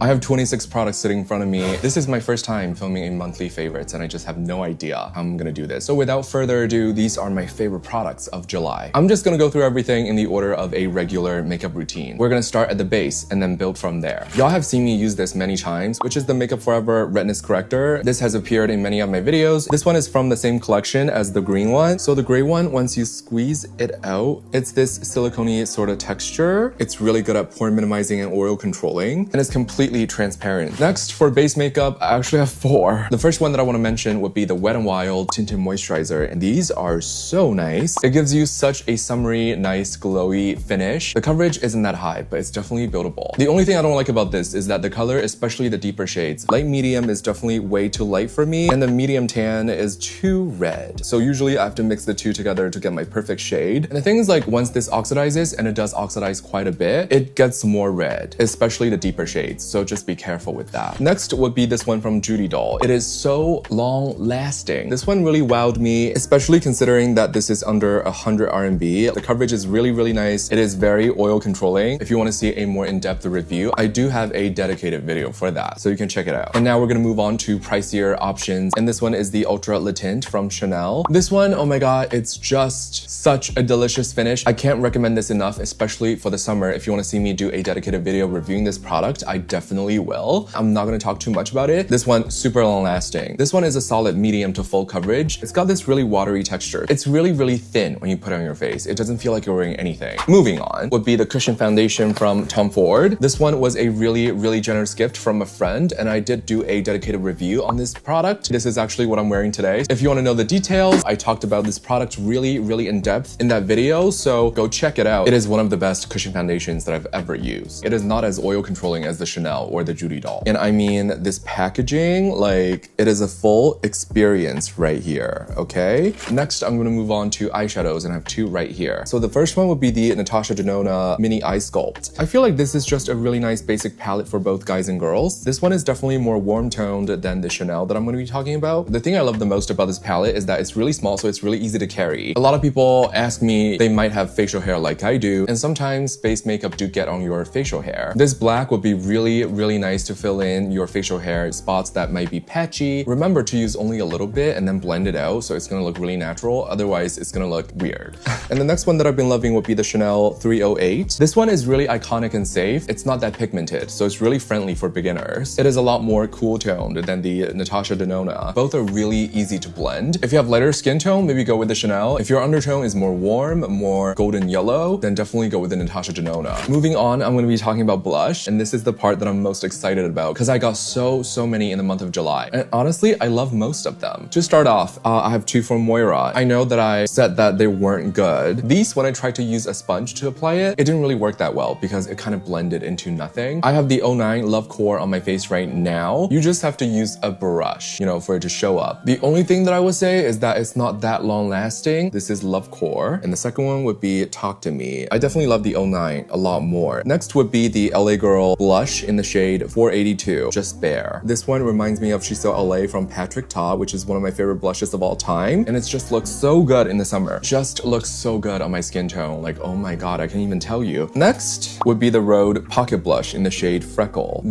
I have 26 products sitting in front of me. This is my first time filming a monthly favorites and I just have no idea how I'm gonna do this. So without further ado, these are my favorite products of July. I'm just gonna go through everything in the order of a regular makeup routine. We're gonna start at the base and then build from there. Y'all have seen me use this many times, which is the Makeup Forever Redness Corrector. This has appeared in many of my videos. This one is from the same collection as the green one. So the gray one, once you squeeze it out, it's this silicone-y sort of texture. It's really good at pore minimizing and oil controlling, and it's completely transparent. Next, for base makeup, I actually have 4. The first one that I want to mention would be the Wet n Wild Tinted Moisturizer, and these are so nice. It gives you such a summery, nice, glowy finish. The coverage isn't that high, but it's definitely buildable. The only thing I don't like about this is that the color, especially the deeper shades, light medium is definitely way too light for me, and the medium tan is too red. So usually I have to mix the two together to get my perfect shade. And the thing is, like, once this oxidizes, and it does oxidize quite a bit, it gets more red, especially the deeper shades. So just be careful with that. Next would be this one from Judy Doll. It is so long lasting. This one really wowed me, especially considering that this is under 100 RMB. The coverage is really, really nice. It is very oil controlling. If you want to see a more in-depth review, I do have a dedicated video for that, so you can check it out. And now we're gonna move on to pricier options. And this one is the Ultra Le Tint from Chanel. This one, oh my god, it's just such a delicious finish. I can't recommend this enough, especially for the summer. If you want to see me do a dedicated video reviewing this product, I definitely will. I'm not going to talk too much about it. This one, super long lasting. This one is a solid medium to full coverage. It's got this really watery texture. It's really, really thin when you put it on your face. It doesn't feel like you're wearing anything. Moving on would be the Cushion Foundation from Tom Ford. This one was a really, really generous gift from a friend, and I did do a dedicated review on this product. This is actually what I'm wearing today. If you want to know the details, I talked about this product really, really in depth in that video, so go check it out. It is one of the best cushion foundations that I've ever used. It is not as oil controlling as the Chanel or the Judy Doll. And I mean, this packaging, like, it is a full experience right here, okay? Next, I'm gonna move on to eyeshadows, and I have 2 right here. So the first one would be the Natasha Denona Mini Eye Sculpt. I feel like this is just a really nice basic palette for both guys and girls. This one is definitely more warm-toned than the Chanel that I'm gonna be talking about. The thing I love the most about this palette is that it's really small, so it's really easy to carry. A lot of people ask me, they might have facial hair like I do, and sometimes base makeup do get on your facial hair. This black would be really, really nice to fill in your facial hair spots that might be patchy. Remember to use only a little bit and then blend it out so it's gonna look really natural. Otherwise, it's gonna look weird. And the next one that I've been loving would be the Chanel 308. This one is really iconic and safe. It's not that pigmented, so it's really friendly for beginners. It is a lot more cool toned than the Natasha Denona. Both are really easy to blend. If you have lighter skin tone, maybe go with the Chanel. If your undertone is more warm, more golden yellow, then definitely go with the Natasha Denona. Moving on, I'm gonna be talking about blush, and this is the part that I'm most excited about because I got so many in the month of July. And honestly, I love most of them. To start off, I have 2 from Moira. I know that I said that they weren't good. These, when I tried to use a sponge to apply it, it didn't really work that well because it kind of blended into nothing. I have the 09 Love Core on my face right now. You just have to use a brush, you know, for it to show up. The only thing that I would say is that it's not that long lasting. This is Love Core. And the second one would be Talk to Me. I definitely love the 09 a lot more. Next would be the LA Girl blush in the shade 482, Just Bare. This one reminds me of She's So LA from Patrick Ta, which is one of my favorite blushes of all time. And it just looks so good in the summer. Just looks so good on my skin tone. Like, oh my god, I can't even tell you. Next would be the Rhode Pocket Blush in the shade Freckle.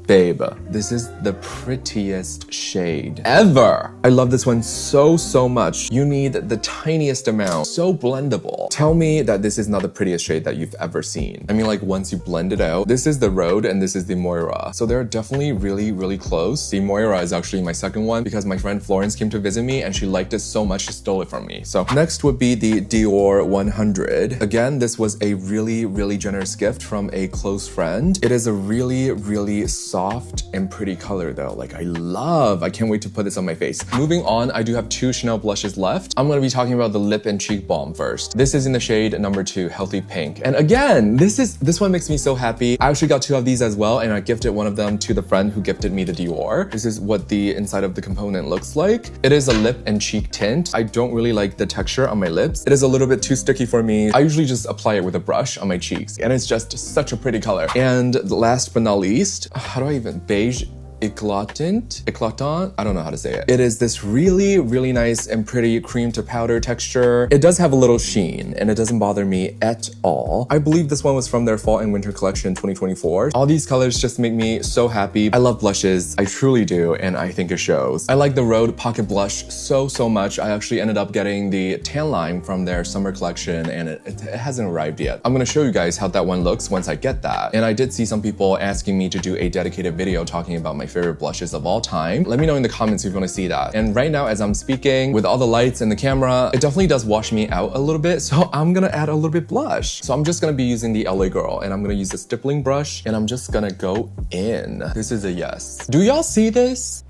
Babe, this is the prettiest shade ever. I love this one so much. You need the tiniest amount, so blendable. Tell me that this is not the prettiest shade that you've ever seen. I mean, like, once you blend it out, this is the Rhode and this is the Moira. So they're definitely really close. The Moira is actually my second one because my friend Florence came to visit me and she liked it so much she stole it from me. So next would be the Dior 100. Again, this was a really generous gift from a close friend. It is a really soft and pretty color though. Like, I can't wait to put this on my face. Moving on, I do have 2 Chanel blushes left. I'm gonna be talking about the Lip and Cheek Balm first. This is in the shade number 2, Healthy Pink. And again, this one makes me so happy. I actually got 2 of these as well, and I gifted one of them to the friend who gifted me the Dior. This is what the inside of the component looks like. It is a lip and cheek tint. I don't really like the texture on my lips. It is a little bit too sticky for me. I usually just apply it with a brush on my cheeks, and it's just such a pretty color. And last but not least, how do I even, beige Eclatant? I don't know how to say it. It is this really, really nice and pretty cream to powder texture. It does have a little sheen and it doesn't bother me at all. I believe this one was from their fall and winter collection 2024. All these colors just make me so happy. I love blushes, I truly do, and I think it shows. I like the Rhode Pocket Blush so much. I actually ended up getting the tan line from their summer collection and it hasn't arrived yet. I'm gonna show you guys how that one looks once I get that. And I did see some people asking me to do a dedicated video talking about my favorite blushes of all time. Let me know in the comments if you want to see that. And right now, as I'm speaking, with all the lights and the camera, it definitely does wash me out a little bit, so I'm gonna add a little bit blush. So I'm just gonna be using the LA Girl, and I'm gonna use the stippling brush, and I'm just gonna go in. This is a yes. Do y'all see this?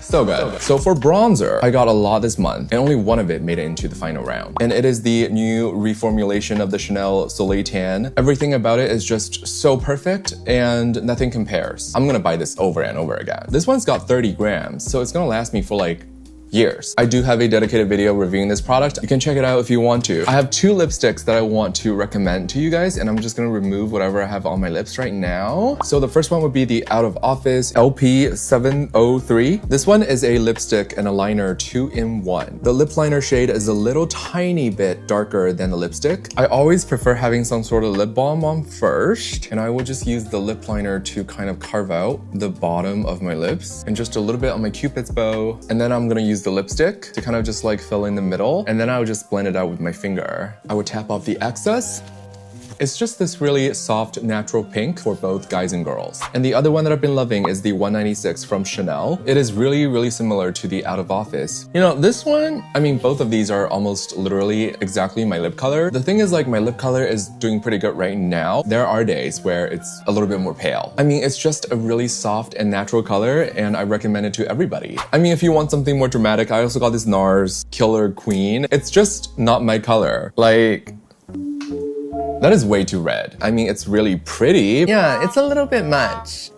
So good. So for bronzer, I got a lot this month, and only one of it made it into the final round. And it is the new reformulation of the Chanel Soleil Tan. Everything about it is just so perfect, and nothing compares. I'm gonna buy this over and over again. This one's got 30 grams, so it's gonna last me for like years. I do have a dedicated video reviewing this product. You can check it out if you want to. I have two lipsticks that I want to recommend to you guys, and I'm just gonna remove whatever I have on my lips right now. So the first one would be the Out of Office LP703. This one is a lipstick and a liner 2-in-1. The lip liner shade is a little tiny bit darker than the lipstick. I always prefer having some sort of lip balm on first, and I will just use the lip liner to kind of carve out the bottom of my lips and just a little bit on my Cupid's bow. And then I'm gonna use the lipstick to kind of just like fill in the middle, and then I would just blend it out with my finger. I would tap off the excess. It's just this really soft, natural pink for both guys and girls. And the other one that I've been loving is the 196 from Chanel. It is really similar to the Out of Office. You know, this one, I mean, both of these are almost literally exactly my lip color. The thing is, like, my lip color is doing pretty good right now. There are days where it's a little bit more pale. I mean, it's just a really soft and natural color, and I recommend it to everybody. I mean, if you want something more dramatic, I also got this NARS Killer Queen. It's just not my color. Like, that is way too red. I mean, it's really pretty. Yeah, it's a little bit much.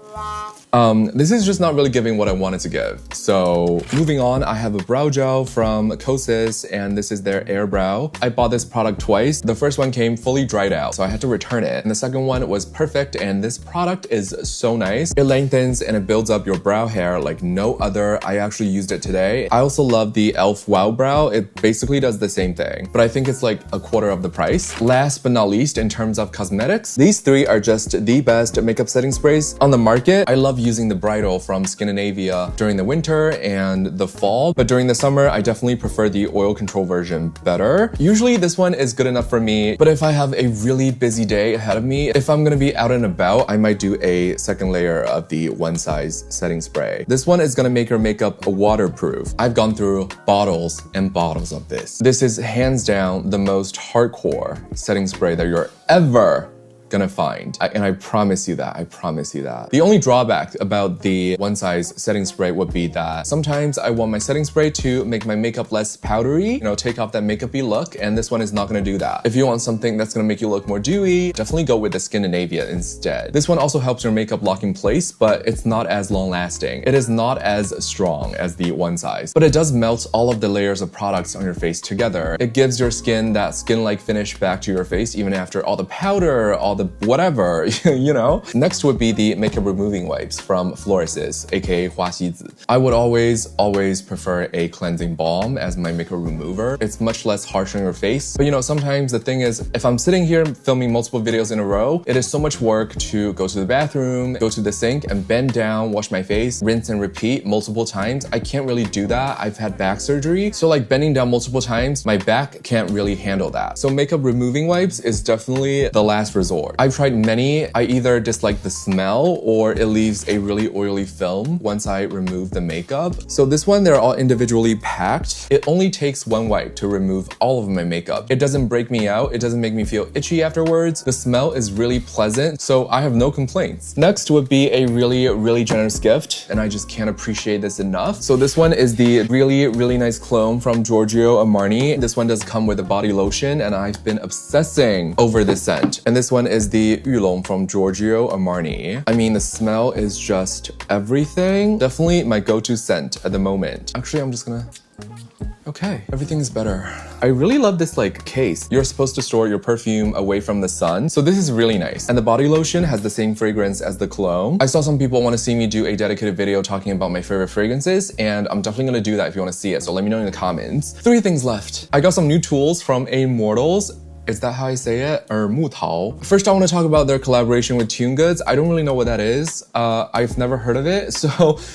This is just not really giving what I wanted to give. So moving on, I have a brow gel from Kosas, and this is their Air Brow. I bought this product twice. The first one came fully dried out, so I had to return it. And the second one was perfect, and this product is so nice. It lengthens and it builds up your brow hair like no other. I actually used it today. I also love the e.l.f. Wow Brow. It basically does the same thing, but I think it's like a quarter of the price. Last but not least, in terms of cosmetics, these three are just the best makeup setting sprays on the market. I love using the Bridal from Scandinavia during the winter and the fall, but during the summer, I definitely prefer the oil control version better. Usually this one is good enough for me, but if I have a really busy day ahead of me, if I'm gonna be out and about, I might do a second layer of the One Size setting spray. This one is gonna make your makeup waterproof. I've gone through bottles and bottles of this. This is hands down the most hardcore setting spray that you're ever gonna find. And I promise you that, The only drawback about the One Size setting spray would be that sometimes I want my setting spray to make my makeup less powdery, you know, take off that makeup-y look, and this one is not gonna do that. If you want something that's gonna make you look more dewy, definitely go with the Scandinavia instead. This one also helps your makeup lock in place, but it's not as long-lasting. It is not as strong as the One Size, but it does melt all of the layers of products on your face together. It gives your skin that skin-like finish back to your face even after all the powder, all the whatever, you know? Next would be the makeup removing wipes from Floris's, aka Huaxizi. I would always prefer a cleansing balm as my makeup remover. It's much less harsh on your face. But you know, sometimes the thing is, if I'm sitting here filming multiple videos in a row, it is so much work to go to the bathroom, go to the sink, and bend down, wash my face, rinse and repeat multiple times. I can't really do that. I've had back surgery, so like bending down multiple times, my back can't really handle that. So makeup removing wipes is definitely the last resort. I've tried many. I either dislike the smell or it leaves a really oily film once I remove the makeup. So this one, they're all individually packed. It only takes one wipe to remove all of my makeup. It doesn't break me out. It doesn't make me feel itchy afterwards. The smell is really pleasant, so I have no complaints. Next would be a really generous gift, and I just can't appreciate this enough. So this one is the really nice cologne from Giorgio Armani. This one does come with a body lotion, and I've been obsessing over this scent. And this one is the Yulong from Giorgio Armani. I mean, the smell is just everything. Definitely my go-to scent at the moment. Actually, I'm just gonna Okay, everything's better. I really love this like case. You're supposed to store your perfume away from the sun, so this is really nice. And the body lotion has the same fragrance as the cologne. I saw some people want to see me do a dedicated video talking about my favorite fragrances, and I'm definitely going to do that if you want to see it, so let me know in the comments. 3 things left. I got some new tools from Immortals. Is that how I say it? Or 木桃. First, I want to talk about their collaboration with Tune Goods. I don't really know what that is. I've never heard of it.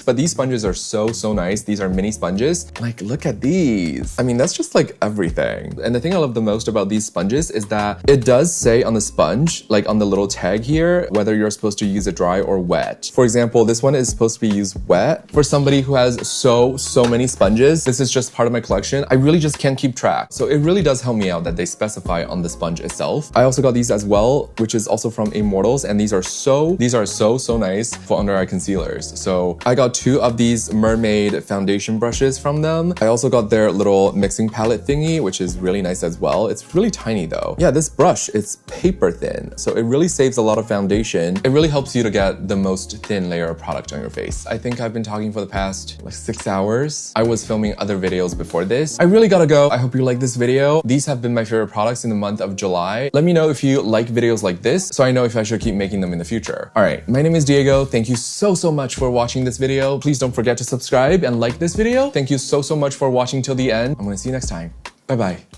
But these sponges are so nice. These are mini sponges. Like, look at these. I mean, that's just like everything. And the thing I love the most about these sponges is that it does say on the sponge, like on the little tag here, whether you're supposed to use it dry or wet. For example, this one is supposed to be used wet. For somebody who has so many sponges, this is just part of my collection. I really just can't keep track. So it really does help me out that they specify on the sponge itself. I also got these as well, which is also from Immortals, and these are so nice for under eye concealers. So I got 2 of these mermaid foundation brushes from them. I also got their little mixing palette thingy, which is really nice as well. It's really tiny though. Yeah, this brush, it's paper thin, so it really saves a lot of foundation. It really helps you to get the most thin layer of product on your face. I think I've been talking for the past like 6 hours. I was filming other videos before this. I really gotta go. I hope you like this video. These have been my favorite products in the month of July. Let me know if you like videos like this so I know if I should keep making them in the future. Alright, my name is Diego. Thank you so much for watching this video. Please don't forget to subscribe and like this video. Thank you so much for watching till the end. I'm gonna see you next time. Bye bye.